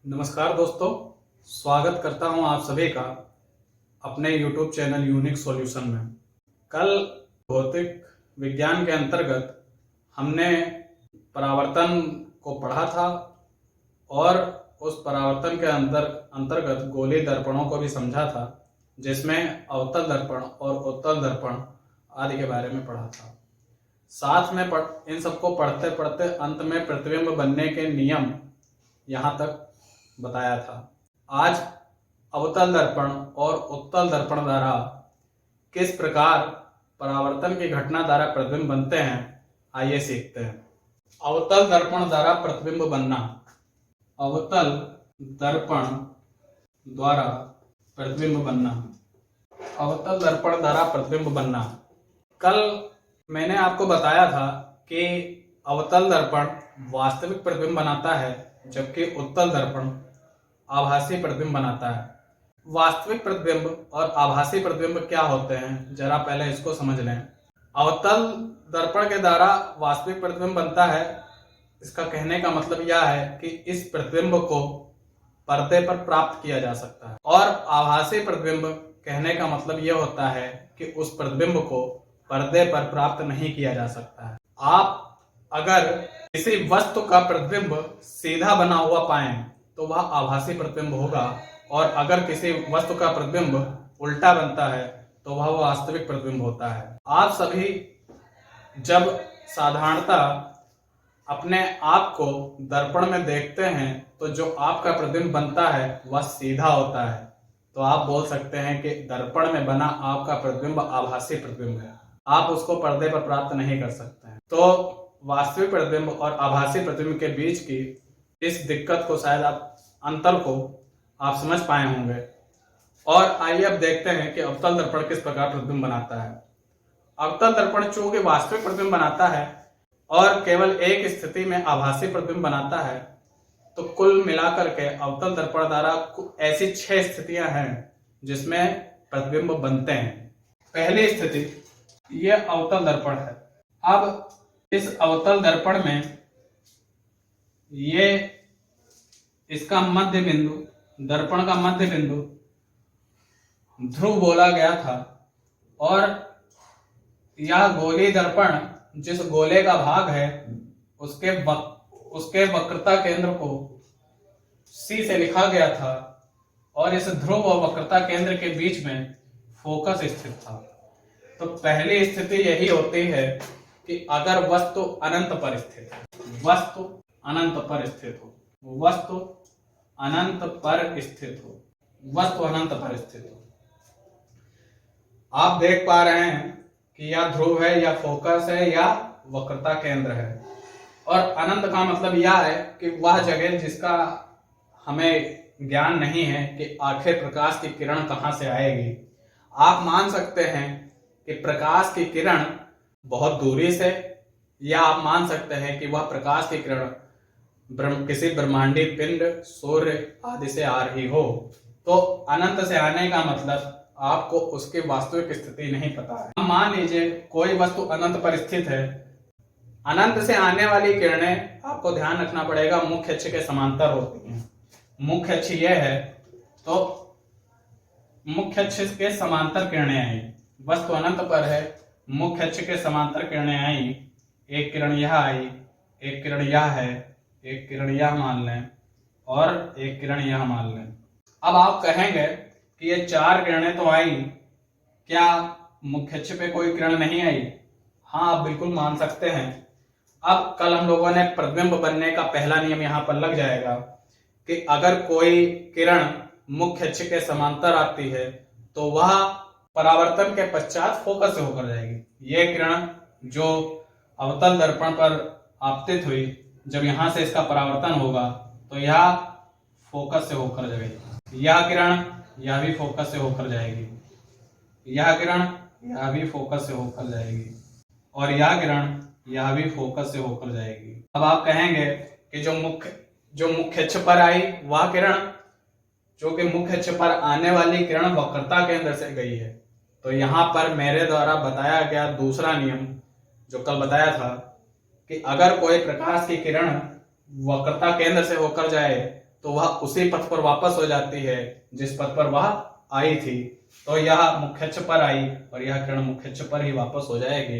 नमस्कार दोस्तों, स्वागत करता हूं आप सभी का अपने YouTube चैनल यूनिक सॉल्यूशन में। कल भौतिक विज्ञान के अंतर्गत हमने परावर्तन को पढ़ा था और उस परावर्तन के अंतर्गत गोलीय दर्पणों को भी समझा था, जिसमें अवतल दर्पण और उत्तल दर्पण आदि के बारे में पढ़ा था। साथ में इन सबको पढ़ते पढ़ते अंत में प्रतिबिंब बनने के नियम यहाँ तक बताया था। आज अवतल दर्पण और उत्तल दर्पण द्वारा किस प्रकार परावर्तन की घटना द्वारा प्रतिबिंब बनते हैं, आइए सीखते हैं। अवतल दर्पण द्वारा प्रतिबिंब बनना। अवतल दर्पण द्वारा प्रतिबिंब बनना। अवतल दर्पण द्वारा प्रतिबिंब बनना। कल मैंने आपको बताया था कि अवतल दर्पण वास्तविक प्रतिबिंब बनाता है, जबकि उत्तल दर्पण आभासी प्रतिबिंब बनाता है। वास्तविक प्रतिबिंब और आभासी प्रतिबिंब क्या होते हैं, जरा पहले इसको समझ लें। अवतल दर्पण के द्वारा वास्तविक प्रतिबिंब बनता है, इसका कहने का मतलब यह है कि इस प्रतिबिंब को पर्दे पर प्राप्त किया जा सकता है। और आभासी प्रतिबिंब कहने का मतलब यह होता है कि उस प्रतिबिंब को पर्दे पर प्राप्त नहीं किया जा सकता है। आप अगर किसी वस्तु का प्रतिबिंब सीधा बना हुआ पाएं तो वह आभासी प्रतिबिंब होगा, और अगर किसी वस्तु का प्रतिबिंब उल्टा बनता है तो वह वास्तविक प्रतिबिंब होता है। आप सभी जब साधारणतः अपने आप को दर्पण में देखते हैं तो जो आपका प्रतिबिंब बनता है वह सीधा होता है, तो आप बोल सकते हैं कि दर्पण में बना आपका प्रतिबिंब आभासी प्रतिबिंब है। आप उसको पर्दे पर प्राप्त नहीं कर सकते हैं। तो वास्तविक प्रतिबिंब और आभासी प्रतिबिंब के बीच की इस दिक्कत को, शायद अंतर को आप समझ पाए होंगे। और आइए अब देखते हैं कि अवतल दर्पण किस प्रकार प्रतिबिंब बनाता है। अवतल दर्पण चूंकि वास्तविक प्रतिबिंब बनाता है और केवल एक स्थिति में आभासी प्रतिबिंब बनाता है, तो कुल मिलाकर के अवतल दर्पण द्वारा ऐसी 6 स्थितियां हैं जिसमें प्रतिबिंब बनते हैं। पहली स्थिति, यह अवतल दर्पण है। अब इस अवतल दर्पण में ये इसका मध्य बिंदु, दर्पण का मध्य बिंदु ध्रुव बोला गया था, और यह गोलीय दर्पण जिस गोले का भाग है उसके वक्रता केंद्र को C से लिखा गया था, और इस ध्रुव और वक्रता केंद्र के बीच में फोकस स्थित था। तो पहली स्थिति यही होती है कि अगर वस्तु अनंत पर स्थित है, वस्तु अनंत पर स्थित हो, वस्तु अनंत पर स्थित हो, वस्तु अनंत पर स्थित हो। आप देख पा रहे हैं कि या ध्रुव है, या फोकस है, या वक्रता केंद्र है। और अनंत का मतलब यह है कि वह जगह जिसका हमें ज्ञान नहीं है कि आखिर प्रकाश की किरण कहां से आएगी। आप मान सकते हैं कि प्रकाश की किरण बहुत दूरी से, या आप मान सकते हैं कि वह प्रकाश की किरण किसी ब्रह्मांडीय पिंड, सूर्य आदि से आ रही हो। तो अनंत से आने का मतलब आपको उसकी वास्तविक स्थिति नहीं पता है। मान लीजिए कोई वस्तु अनंत पर स्थित है। अनंत से आने वाली किरणें, आपको ध्यान रखना पड़ेगा, मुख्य अक्ष के समांतर होती हैं। मुख्य अक्ष यह है, तो मुख्य अक्ष के समांतर किरणें आई। वस्तु अनंत पर है, मुख्य अक्ष के समांतर किरणें आई। एक किरण यह आई, एक किरण यह है, एक किरण यह मान लें, और एक किरण यह मान लें। अब आप कहेंगे कि ये 4 किरणें तो आई, क्या मुख्य अक्ष पे कोई किरण नहीं आई? हाँ, आप बिल्कुल मान सकते हैं। अब कल हम लोगों ने प्रतिबिंब बनने का पहला नियम यहाँ पर लग जाएगा कि अगर कोई किरण मुख्य अक्ष के समांतर आती है तो वह परावर्तन के पश्चात फोकस से होकर जाएगी। यह किरण जो अवतल दर्पण पर आपतित हुई, जब यहां से इसका परावर्तन होगा तो यह फोकस से होकर जाएगी। यह किरण यह भी फोकस से होकर जाएगी, यह किरण यह भी फोकस से होकर जाएगी, और यह किरण यह भी फोकस से होकर जाएगी। अब आप कहेंगे कि जो मुख्य अक्ष पर आई वह किरण, जो कि मुख्य अक्ष पर आने वाली किरण वक्रता केंद्र से गई है। तो यहां पर मेरे द्वारा बताया गया दूसरा नियम जो कल बताया था कि अगर कोई प्रकाश की किरण वक्रता केंद्र से होकर जाए तो वह उसी पथ पर वापस हो जाती है जिस पथ पर वह आई थी। तो यह मुख्य अक्ष पर आई और यह किरण मुख्य अक्ष पर ही वापस हो जाएगी।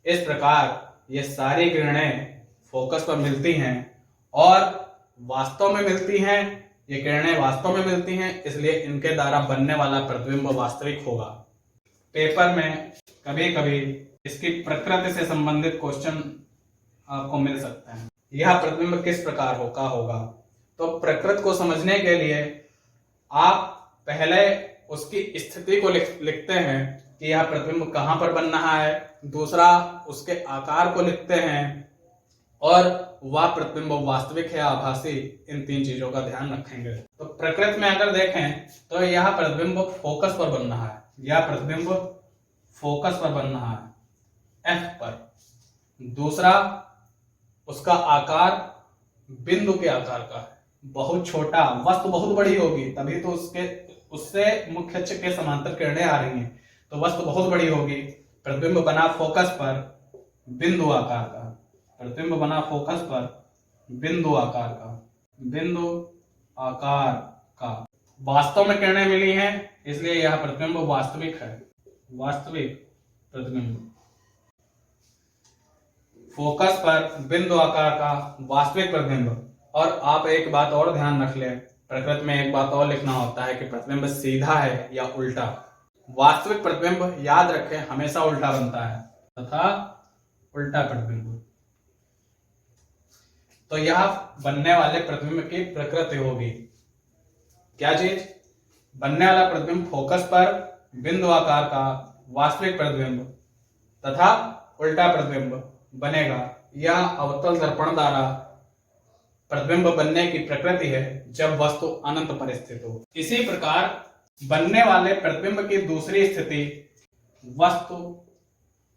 इस प्रकार ये सारी किरणें फोकस पर मिलती हैं और वास्तव में मिलती हैं। ये किरणें वास्तव में मिलती हैं, इसलिए इनके द्वारा बनने वाला प्रतिबिंब वास्तविक होगा। पेपर में कभी कभी इसकी प्रकृति से संबंधित क्वेश्चन आपको मिल सकते हैं। यह प्रतिबिंब किस प्रकार का होगा? तो प्रकृति को समझने के लिए आप पहले उसकी स्थिति को लिखते हैं कि यह प्रतिबिंब कहां पर बन रहा है। दूसरा, उसके आकार को लिखते हैं और वह प्रतिबिंब वास्तविक है आभासी, इन 3 चीजों का ध्यान रखेंगे। तो प्रकृति में अगर देखें तो यह प्रतिबिंब फोकस पर बन रहा है। यह प्रतिबिंब फोकस पर बन रहा है, एफ पर। दूसरा, उसका आकार बिंदु के आकार का है, बहुत छोटा। वस्तु बहुत बड़ी होगी तभी तो उससे मुख्य अक्ष के समांतर किरणें आ रही हैं, तो वस्तु बहुत बड़ी होगी। प्रतिबिंब बना फोकस पर बिंदु आकार का, प्रतिबिंब बना फोकस पर बिंदु आकार का, बिंदु आकार का। वास्तव में किरणें मिली हैं, इसलिए यह प्रतिबिंब वास्तविक है, वास्तविक प्रतिबिंब। फोकस पर बिंदु आकार का वास्तविक प्रतिबिंब। और आप एक बात और ध्यान रख लें, प्रकृति में एक बात और लिखना होता है कि प्रतिबिंब सीधा है या उल्टा। वास्तविक प्रतिबिंब याद रखें हमेशा उल्टा बनता है तथा उल्टा प्रतिबिंब। तो यह बनने वाले प्रतिबिंब की प्रकृति होगी। क्या चीज? बनने वाला प्रतिबिंब फोकस पर बिंदु आकार का वास्तविक प्रतिबिंब तथा उल्टा प्रतिबिंब बनेगा। यह अवतल दर्पण द्वारा प्रतिबिंब बनने की प्रकृति है जब वस्तु अनंत पर स्थित हो। इसी प्रकार बनने वाले प्रतिबिंब की दूसरी स्थिति वस्तु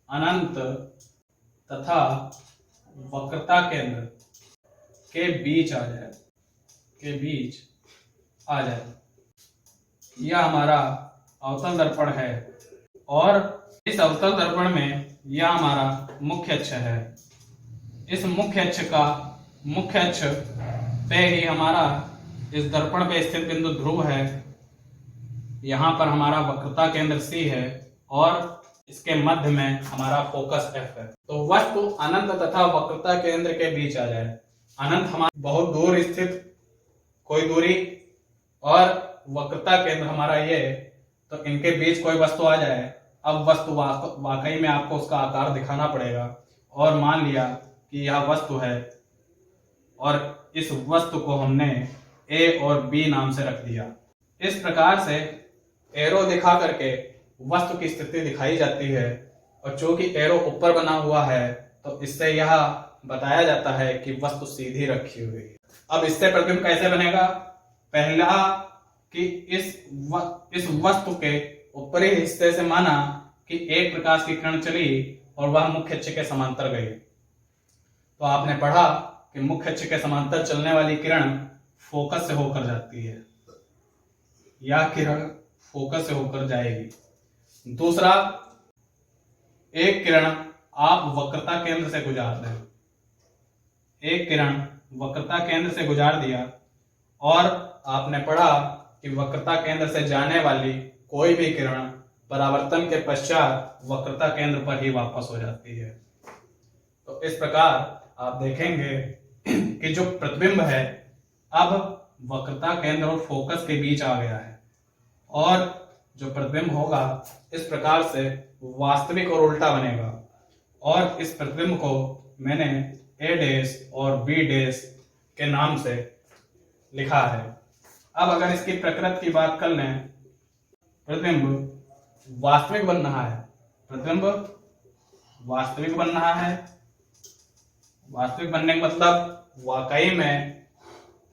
अनंत तथा वक्रता केंद्र के बीच आ जाए, यह हमारा अवतल दर्पण है और इस अवतल दर्पण में यह हमारा मुख्य अक्ष है। इस मुख्य अक्ष पे ही हमारा इस दर्पण पे स्थित बिंदु ध्रुव है। यहाँ पर हमारा वक्रता केंद्र C है और इसके मध्य में हमारा फोकस F है। तो वस्तु अनंत तथा वक्रता केंद्र के बीच आ जाए। अनंत हमारा बहुत दूर स्थित कोई दूरी और वक्रता केंद्र हमारा ये, तो इनके बीच कोई वस्तु आ जाए। अब वस्तु वाकई में आपको उसका आकार दिखाना पड़ेगा और मान लिया कि यह वस्तु है और इस वस्तु को हमने A और B नाम से रख दिया। इस प्रकार से एरो दिखा करके वस्तु की स्थिति दिखाई जाती है और चूंकि एरो ऊपर बना हुआ है तो इससे यह बताया जाता है कि वस्तु सीधी रखी हुई है। अब इससे प्रतिबिंब कैसे बनेगा? पहला कि इस वस्तु के ऊपरी हिस्से से माना कि एक प्रकाश की किरण चली और वह मुख्य अक्ष के समांतर गई। तो आपने पढ़ा कि मुख्य अक्ष के समांतर चलने वाली किरण फोकस से होकर जाती है, यह किरण फोकस से होकर जाएगी। दूसरा, एक किरण आप वक्रता केंद्र से गुजार दें, एक किरण वक्रता केंद्र से गुजार दिया और आपने पढ़ा कि वक्रता केंद्र से जाने वाली कोई भी किरण परावर्तन के पश्चात वक्रता केंद्र पर ही वापस हो जाती है। तो इस प्रकार आप देखेंगे कि जो प्रतिबिंब है अब वक्रता केंद्र और फोकस के बीच आ गया है और जो प्रतिबिंब होगा इस प्रकार से वास्तविक और उल्टा बनेगा। और इस प्रतिबिंब को मैंने A' और B' के नाम से लिखा है। अब अगर इसकी प्रकृति की बात कर लें, प्रतिबिंब वास्तविक बन रहा है, प्रतिबिंब वास्तविक बन रहा है। वास्तविक बनने का मतलब वाकई में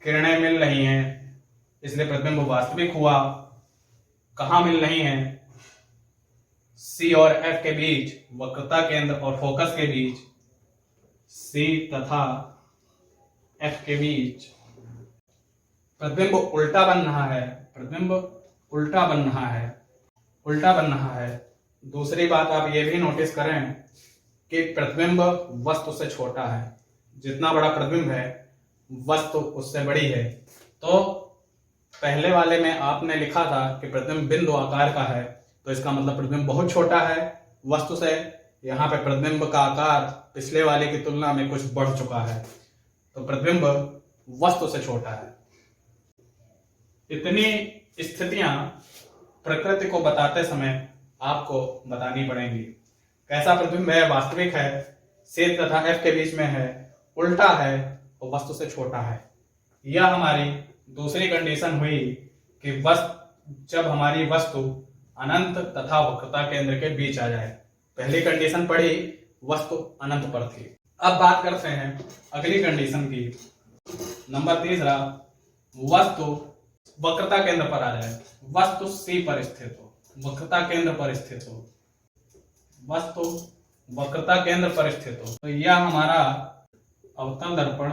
किरणें मिल रही हैं, इसलिए प्रतिबिंब वास्तविक हुआ। कहाँ मिल रही हैं? C और F के बीच, वक्रता केंद्र और फोकस के बीच, C तथा F के बीच। प्रतिबिंब उल्टा बन रहा है, प्रतिबिंब उल्टा बन रहा है, उल्टा बन रहा है। दूसरी बात आप ये भी नोटिस करें कि प्रतिबिंब वस्तु से छोटा है। जितना बड़ा प्रतिबिंब है वस्तु उससे बड़ी है। तो पहले वाले में आपने लिखा था कि प्रतिबिंब बिंदु आकार का है, तो इसका मतलब प्रतिबिंब बहुत छोटा है वस्तु से। यहाँ पे प्रतिबिंब का आकार पिछले वाले की तुलना में कुछ बढ़ चुका है, तो प्रतिबिंब वस्तु से छोटा है। इतनी स्थितियां प्रकृति को बताते समय आपको बतानी पड़ेंगी। कैसा प्रतिबिंब है? वास्तविक है, C तथा F के बीच में है, उल्टा है और वस्तु से छोटा है। यह हमारी दूसरी कंडीशन हुई कि जब हमारी वस्तु अनंत तथा वक्रता केंद्र के बीच आ जाए। पहली कंडीशन पढ़ी, वस्तु अनंत पर थी। अब बात करते हैं अगली कंडीशन की। नंबर तीसरा, वस्तु वक्रता केंद्र पर आ जाए। वस्तु C पर स्थित हो, वक्रता केंद्र पर स्थित हो, वस्तु वक्रता केंद्र पर स्थित हो। तो यह हमारा अवतल दर्पण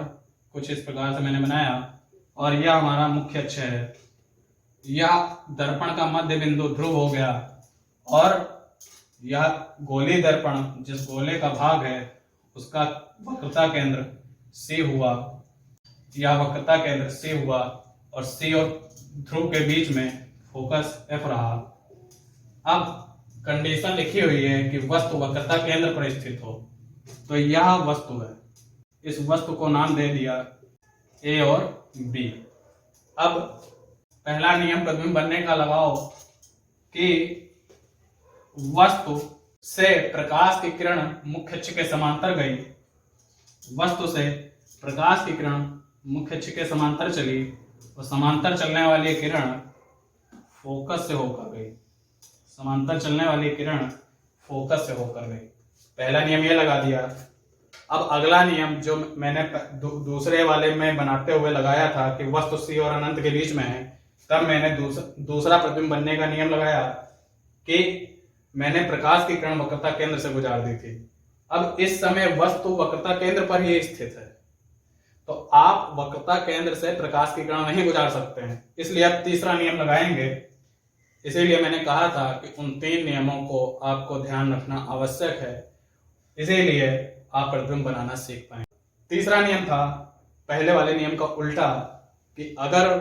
कुछ इस प्रकार से मैंने बनाया और यह हमारा मुख्य अक्ष है। यह दर्पण का मध्य बिंदु ध्रुव हो गया और यह गोली दर्पण जिस गोले का भाग है उसका वक्रता केंद्र C हुआ। यह वक्रता केंद्र C हुआ और C और ध्रुव के बीच में फोकस F रहा। अब कंडीशन लिखी हुई है कि वस्तु वक्रता केंद्र पर स्थित हो, तो यह वस्तु है। इस वस्तु को नाम दे दिया A और B। अब पहला नियम प्रतिबिंब बनने का लगाओ कि वस्तु से प्रकाश की किरण मुख्य अक्ष के समांतर गई। वस्तु से प्रकाश की किरण मुख्य अक्ष के समांतर चली और समांतर चलने वाली किरण फोकस से होकर गई। समांतर चलने वाली किरण फोकस से होकर गई। पहला नियम यह लगा दिया। अब अगला नियम जो मैंने दूसरे वाले में बनाते हुए लगाया था कि वस्तु C और अनंत के बीच में है, तब मैंने दूसरा प्रतिबिंब बनने का नियम लगाया कि मैंने प्रकाश की किरण वक्रता केंद्र से गुजार दी थी। अब इस समय वस्तु वक्रता केंद्र पर ही स्थित है, तो आप वक्रता केंद्र से प्रकाश की किरण नहीं गुजार सकते हैं, इसलिए अब तीसरा नियम लगाएंगे। इसीलिए मैंने कहा था कि उन 3 नियमों को आपको ध्यान रखना आवश्यक है, इसीलिए आप प्रतिबिंब बनाना सीख पाएंगे। तीसरा नियम था पहले वाले नियम का उल्टा कि अगर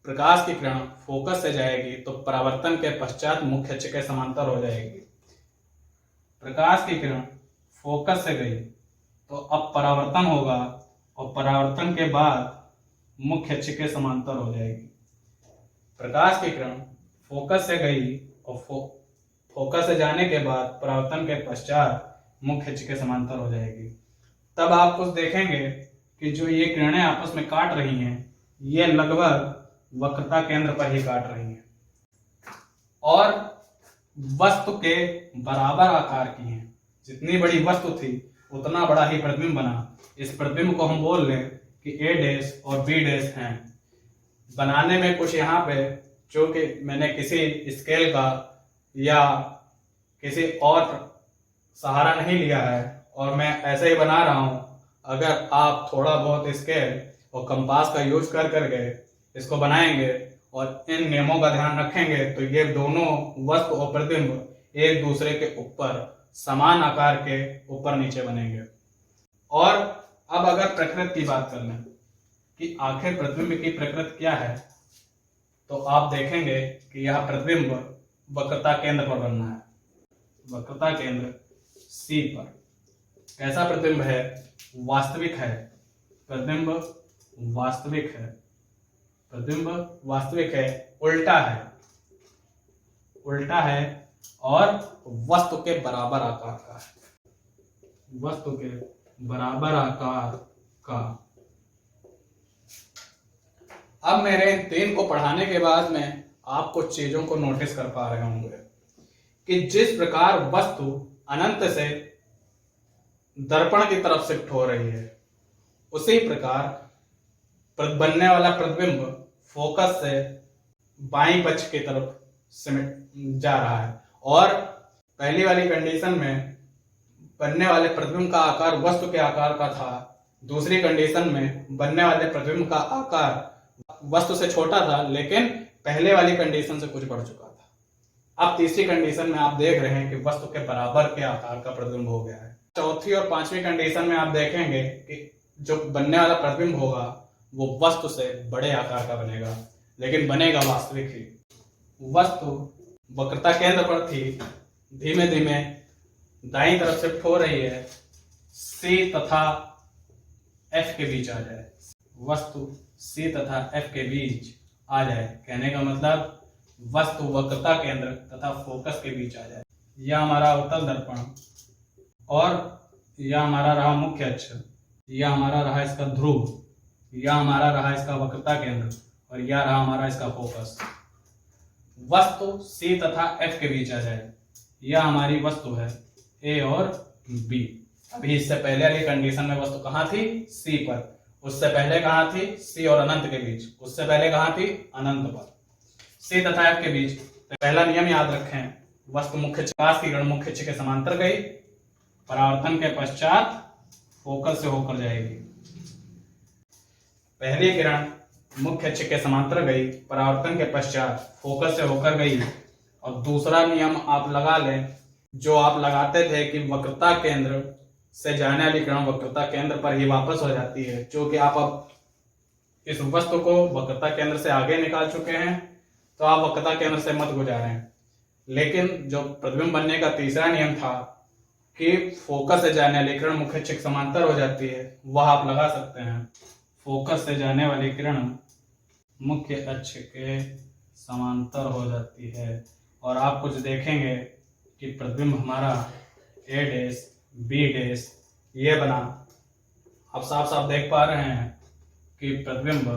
प्रकाश की किरण फोकस से जाएगी तो परावर्तन के पश्चात मुख्य अक्ष के समांतर हो जाएगी। प्रकाश की किरण फोकस से गई तो अब परावर्तन होगा और परावर्तन के बाद मुख्य अक्ष के समांतर हो जाएगी। प्रकाश की किरण फोकस से गई और फोकस से जाने के बाद परावर्तन के पश्चात मुख्य अक्ष के समांतर हो जाएगी। तब आप कुछ देखेंगे कि जो ये किरणें आपस में काट रही हैं, ये लगभग वक्रता केंद्र पर ही काट रही हैं और वस्तु के बराबर आकार की हैं। जितनी बड़ी वस्तु थी उतना बड़ा ही प्रतिबिंब बना। इस प्रतिबिंब को हम बोल लें कि A' और B' हैं। बनाने में कुछ यहाँ पे जो कि मैंने किसी स्केल का या किसी और सहारा नहीं लिया है और मैं ऐसे ही बना रहा हूं। अगर आप थोड़ा बहुत स्केल और कंपास का यूज कर करके इसको बनाएंगे और इन नियमों का ध्यान रखेंगे तो ये दोनों वस्तु और प्रतिबिंब एक दूसरे के ऊपर समान आकार के ऊपर नीचे बनेंगे। और अब अगर प्रकृति की बात कर लें कि आखिर प्रतिबिंब की प्रकृति क्या है, तो आप देखेंगे कि यह प्रतिबिंब वक्रता केंद्र पर बनना है, वक्रता केंद्र C पर। कैसा प्रतिबिंब है? वास्तविक है। प्रतिबिंब वास्तविक है। प्रतिबिंब वास्तविक है, उल्टा है, उल्टा है और वस्तु के बराबर आकार का है, वस्तु के बराबर आकार का। अब मेरे इन 3 को पढ़ाने के बाद में आप कुछ चीजों को नोटिस कर पा रहे होंगे कि जिस प्रकार वस्तु अनंत से दर्पण की तरफ शिफ्ट हो रही है, उसी प्रकार बनने वाला प्रतिबिंब फोकस से बाईं पक्ष की तरफ सिमट जा रहा है। और पहली वाली कंडीशन में बनने वाले प्रतिबिंब का आकार वस्तु के आकार का था, दूसरी कंडीशन में बनने वाले प्रतिबिंब का आकार वस्तु से छोटा था लेकिन पहले वाली कंडीशन से कुछ बढ़ चुका था। अब तीसरी कंडीशन में आप देख रहे हैं कि वस्तु के बराबर के आकार का प्रतिबिंब हो गया है। चौथी और पांचवी कंडीशन में आप देखेंगे कि जो बनने वाला प्रतिबिंब होगा वो वस्तु से बड़े आकार का बनेगा, लेकिन बनेगा वास्तविक ही। वस्तु वक्रता केंद्र पर थी, धीमे धीमे दाईं तरफ शिफ्ट हो रही है, C तथा F के बीच आ जाए। वस्तु C तथा F के बीच आ जाए, कहने का मतलब वस्तु वक्रता केंद्र तथा फोकस के बीच आ जाए। यह हमारा अवतल दर्पण और यह हमारा रहा मुख्य अक्ष, यह हमारा रहा इसका ध्रुव, यह हमारा रहा इसका वक्रता केंद्र और यह रहा हमारा इसका फोकस। वस्तु C तथा F के बीच आ जाए, यह हमारी वस्तु है A और B। अभी इससे पहले वाली कंडीशन में वस्तु कहाँ थी? C पर। उससे पहले कहाँ थी? C और अनंत के बीच। उससे पहले कहाँ थी? अनंत पर। C तथा F के बीच। तो पहला नियम याद रखें, वस्तु मुख्य प्रकाश की किरण मुख्य अक्ष के समांतर गई, परावर्तन के पश्चात फोकस से होकर जाएगी। पहली किरण मुख्य अक्ष के समांतर गई, परावर्तन के पश्चात फोकस से होकर गई। और दूसरा नियम आप लगा लें जो आप लगाते थे कि वक्रता केंद्र से जाने वाली किरण वक्रता केंद्र पर ही वापस हो जाती है, जो कि आप अब इस वस्तु को वक्रता केंद्र से आगे निकाल चुके हैं, तो आप वक्रता केंद्र से मत गुजारें। लेकिन जो प्रतिबिंब बनने का तीसरा नियम था कि फोकस से जाने वाली किरण मुख्य अक्ष के समांतर हो जाती है, वह आप लगा सकते हैं। फोकस से जाने वाली किरण मुख्य अक्ष के समांतर हो जाती है और आप कुछ देखेंगे कि प्रतिबिंब हमारा A डैश B डैश ये बना। आप साफ साफ देख पा रहे हैं कि प्रतिबिंब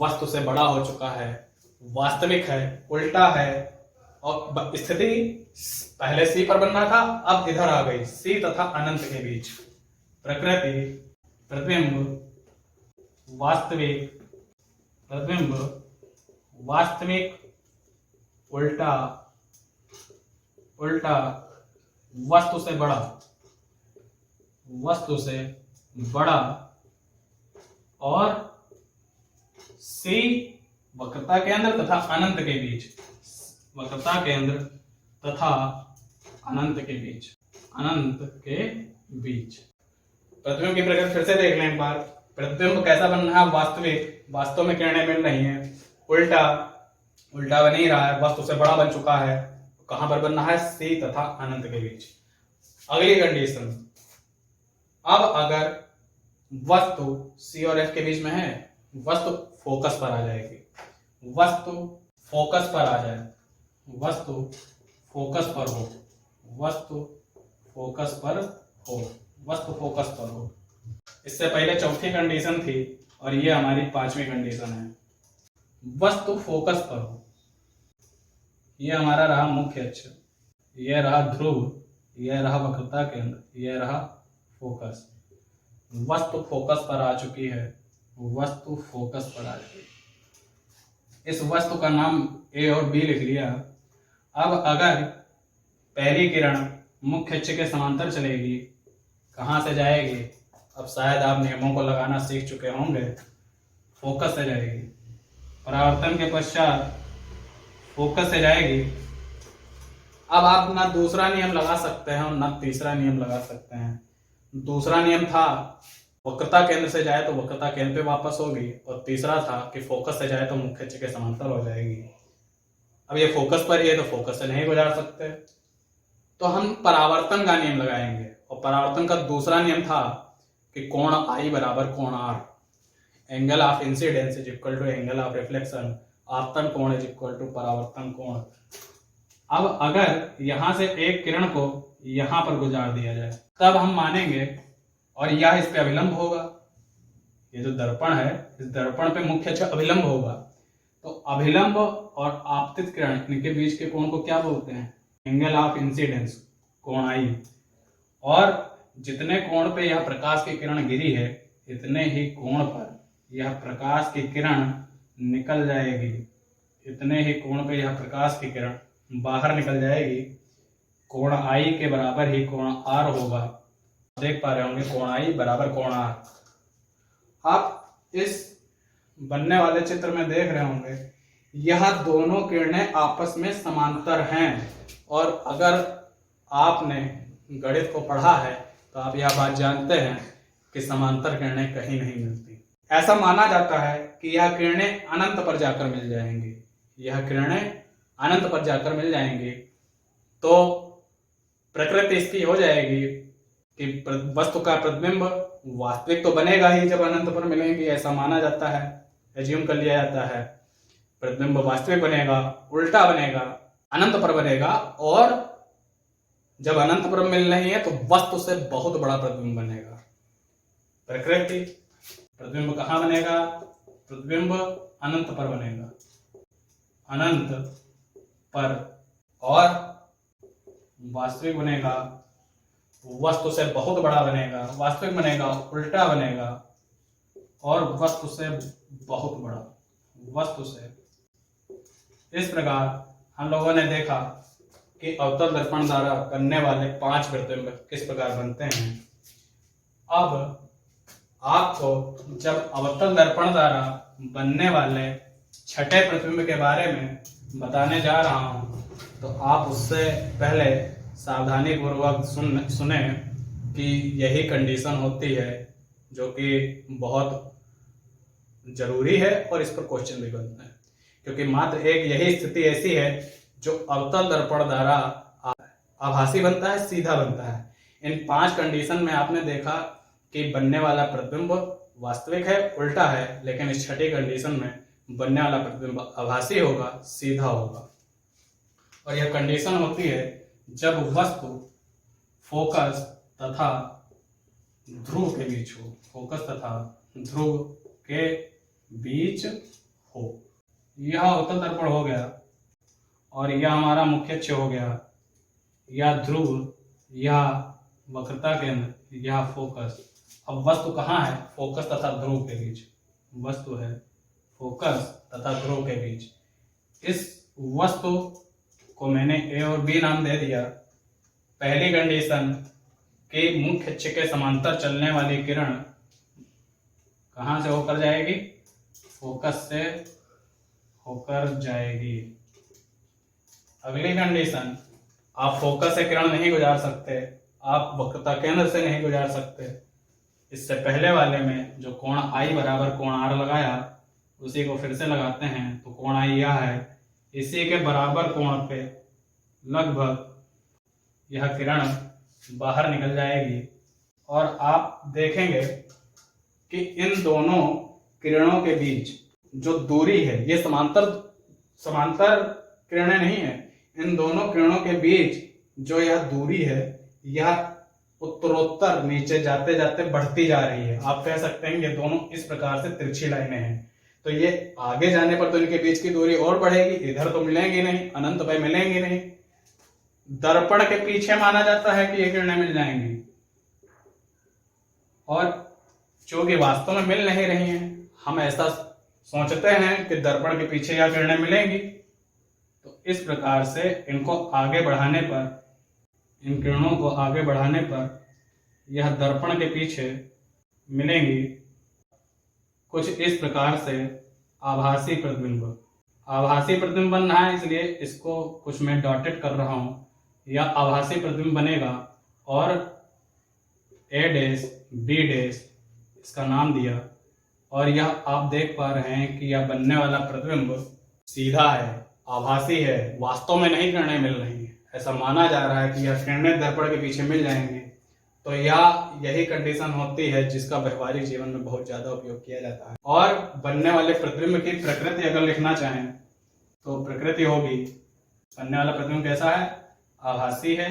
वस्तु से बड़ा हो चुका है, वास्तविक है, उल्टा है और स्थिति पहले C पर बनना था, अब इधर आ गई C तथा अनंत के बीच। प्रकृति प्रतिबिंब वास्तविक उल्टा वस्तु से बड़ा और C वक्रता केंद्र तथा अनंत के बीच, वक्रता केंद्र तथा अनंत के बीच। प्रतिबिंब की प्रकृति फिर से देख लें एक बार। प्रतिबिंब कैसा बन रहा है? वास्तविक, वास्तव में किरणें मिल रही हैं। उल्टा बन ही रहा है, वस्तु से बड़ा बन चुका है। कहां पर बन रहा है? C तथा अनंत के बीच। अगली कंडीशन, अब अगर वस्तु C और F के बीच में है, वस्तु फोकस पर आ जाएगी। वस्तु फोकस पर आ जाए, वस्तु फोकस पर हो। इससे पहले चौथी कंडीशन थी और ये हमारी पांचवी कंडीशन है। वस्तु फोकस पर हो, यह हमारा रहा मुख्य अक्ष, यह रहा ध्रुव, यह रहा वक्रता केंद्र, यह रहा फोकस। वस्तु फोकस पर आ चुकी है, वस्तु फोकस पर आ चुकी है। इस वस्तु का नाम A और B लिख लिया। अब अगर पहली किरण मुख्य अक्ष के समांतर चलेगी, कहां से जाएगी? अब शायद आप नियमों को लगाना सीख चुके होंगे। फोकस से जाएगी, परावर्तन के पश्चात फोकस से जाएगी। अब आप ना दूसरा नियम लगा सकते हैं और ना तीसरा नियम लगा सकते हैं। दूसरा नियम था वक्रता केंद्र से जाए तो वक्रता केंद्र पे वापस होगी, और तीसरा था कि फोकस से जाए तो मुख्य अक्ष के समांतर हो जाएगी। अब ये फोकस पर ही है तो फोकस से नहीं गुजार सकते, तो हम परावर्तन का नियम लगाएंगे। और परावर्तन का दूसरा नियम था कि कोण I बराबर कोण R, angle of incidence is equal to angle of reflection, आपतन कोण इज इक्वल टू परावर्तन कोण। अब अगर यहां से एक किरण को यहां पर गुजार दिया जाए तब हम मानेंगे, और यह इस पे अभिलंब होगा। ये जो दर्पण है, इस दर्पण पे मुख्य अक्ष अभिलंब होगा, तो अभिलंब और आपतित किरण इनके बीच के कोण को क्या बोलते हैं? एंगल ऑफ इंसिडेंस, कोण I। और जितने कोण पे यह प्रकाश की किरण गिरी है, इतने ही कोण पर यह प्रकाश की किरण निकल जाएगी, इतने ही कोण पे यह प्रकाश की किरण बाहर निकल जाएगी। कोण I के बराबर ही कोण R होगा। देख पा रहे होंगे कोण I बराबर कोण R। आप इस बनने वाले चित्र में देख रहे होंगे, यह दोनों किरणें आपस में समांतर हैं, और अगर आपने गणित को पढ़ा है तो आप यह बात जानते हैं कि समांतर किरणें कहीं नहीं मिलती। ऐसा माना जाता है कि यह किरणें अनंत पर जाकर मिल जाएंगी, यह किरणें अनंत पर जाकर मिल जाएंगी। तो प्रकृति इसकी हो जाएगी कि वस्तु का प्रतिबिंब वास्तविक तो बनेगा ही जब अनंत पर मिलेंगी, ऐसा माना जाता है, एज्यूम कर लिया जाता है। प्रतिबिंब वास्तविक बनेगा, उल्टा बनेगा, अनंत पर बनेगा, और जब अनंत पर मिल रही है तो वस्तु से बहुत बड़ा प्रतिबिंब बनेगा। प्रकृति प्रतिबिंब कहाँ बनेगा? प्रतिबिंब अनंत पर बनेगा, अनंत पर, और वास्तविक बनेगा, वस्तु से बहुत बड़ा बनेगा, वास्तविक बनेगा, उल्टा बनेगा, और वस्तु से बहुत बड़ा, वस्तु से। इस प्रकार हम लोगों ने देखा कि अवतल दर्पण द्वारा बनने वाले 5 प्रतिबिंब किस प्रकार बनते हैं। अब आपको जब अवतल दर्पण द्वारा बनने वाले छठे प्रतिबिंब के बारे में बताने जा रहा हूं, तो आप उससे पहले सावधानी पूर्वक सुने कि यही कंडीशन होती है जो कि बहुत जरूरी है और इस पर क्वेश्चन भी बनते हैं, क्योंकि मात्र एक यही स्थिति ऐसी है जो अवतल दर्पण द्वारा आभासी बनता है, सीधा बनता है। इन 5 कंडीशन में आपने देखा कि बनने वाला प्रतिबिंब वास्तविक है, उल्टा है, लेकिन इस छठी कंडीशन में बनने वाला प्रतिबिंब आभासी होगा, सीधा होगा। और यह कंडीशन होती है जब वस्तु फोकस तथा ध्रुव के बीच हो, फोकस तथा ध्रुव के बीच हो। यह अवतल दर्पण हो गया, और यह हमारा मुख्य अक्ष हो गया, यह ध्रुव, यह वक्रता केंद्र, यह फोकस। अब वस्तु कहाँ है? फोकस तथा ध्रुव के बीच। वस्तु है फोकस तथा ध्रुव के बीच। इस वस्तु को मैंने ए और बी नाम दे दिया। पहली कंडीशन कि मुख्य अक्ष के समांतर चलने वाली किरण कहाँ से होकर जाएगी? फोकस से होकर जाएगी। अगली कंडीशन, आप फोकस से किरण नहीं गुजार सकते, आप वक्रता केंद्र से नहीं गुजार सकते। इससे पहले वाले में जो कोण आई बराबर कोण आर लगाया, उसी को फिर से लगाते हैं तो कोण आई यह है। इसी के बराबर कोण पे लगभग यह किरण बाहर निकल जाएगी, और आप देखेंगे कि इन दोनों किरणों के बीच जो दूरी है, ये समांतर किरणें नहीं है। इन दोनों किरणों के बीच जो यह दूरी है, यह उत्तरोत्तर नीचे जाते जाते बढ़ती जा रही है। आप कह सकते हैं ये दोनों इस प्रकार से तिरछी लाइनें हैं, तो ये आगे जाने पर तो इनके बीच की दूरी और बढ़ेगी, इधर तो मिलेंगी नहीं, अनंत पे मिलेंगी नहीं। दर्पण के पीछे माना जाता है कि ये किरणें मिल जाएंगी, और चूंकि वास्तव में मिल नहीं रही हैं, हम ऐसा सोचते हैं कि दर्पण के पीछे यह किरणें मिलेंगी। तो इस प्रकार से इनको आगे बढ़ाने पर, इन किरणों को आगे बढ़ाने पर यह दर्पण के पीछे मिलेंगी। कुछ इस प्रकार से आभासी प्रतिबिंब, आभासी प्रतिबिंब बन रहा है, इसलिए इसको कुछ मैं डॉटेड कर रहा हूं। यह आभासी प्रतिबिंब बनेगा, और ए डैश बी डैश इसका नाम दिया, और यह आप देख पा रहे हैं कि यह बनने वाला प्रतिबिंब सीधा है, आभासी है, वास्तव में नहीं किरणें मिल रही हैं। ऐसा माना जा रहा है कि यह किरणें दर्पण के पीछे मिल जाएंगी। तो यही कंडीशन होती है जिसका व्यवहारिक जीवन में बहुत ज्यादा उपयोग किया जाता है। और बनने वाले प्रतिबिंब की प्रकृति अगर लिखना चाहें तो प्रकृति होगी, बनने वाला प्रतिबिंब कैसा है? आभासी है,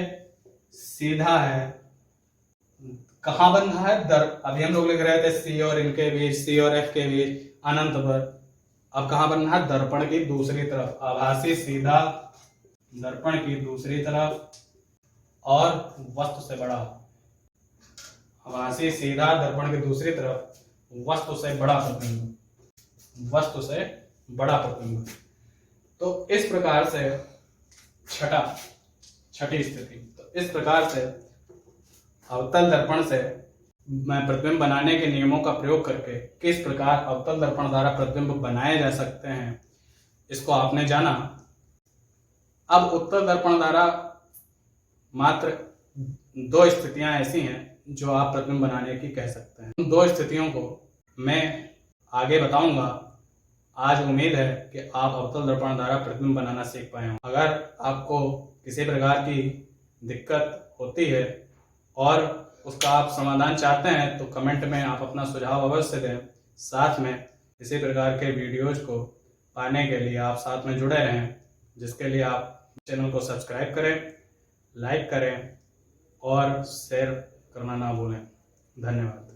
सीधा है। कहाँ बन रहा है? अभी हम लोग लिख रहे थे सी और इनके बीच, सी और एफ के बीच, अनंत पर। अब कहाँ बन रहा है? दर्पण की दूसरी तरफ, आभासी सीधा, दर्पण की दूसरी तरफ, और वस्तु से बड़ा। आभासी सीधा, दर्पण की दूसरी तरफ, वस्तु से बड़ा प्रतिबिंब, वस्तु से बड़ा प्रतिबिंब। तो इस प्रकार से छठी स्थिति। तो इस प्रकार से अवतल दर्पण से मैं प्रतिबिंब बनाने के नियमों का प्रयोग करके किस प्रकार अवतल दर्पण द्वारा प्रतिबिंब बनाए जा सकते हैं, इसको आपने जाना। अब उत्तल दर्पण द्वारा मात्र 2 स्थितियां ऐसी हैं जो आप प्रतिबिंब बनाने की कह सकते हैं। उन 2 स्थितियों को मैं आगे बताऊंगा। आज उम्मीद है कि आप अवतल दर्पण द्वारा प्रतिबिंब बनाना सीख पाए हों। अगर आपको किसी प्रकार की दिक्कत होती है और उसका आप समाधान चाहते हैं तो कमेंट में आप अपना सुझाव अवश्य दें। साथ में इसी प्रकार के वीडियोज को पाने के लिए आप साथ में जुड़े रहें, जिसके लिए आप चैनल को सब्सक्राइब करें, लाइक करें और शेयर करना ना भूलें। धन्यवाद।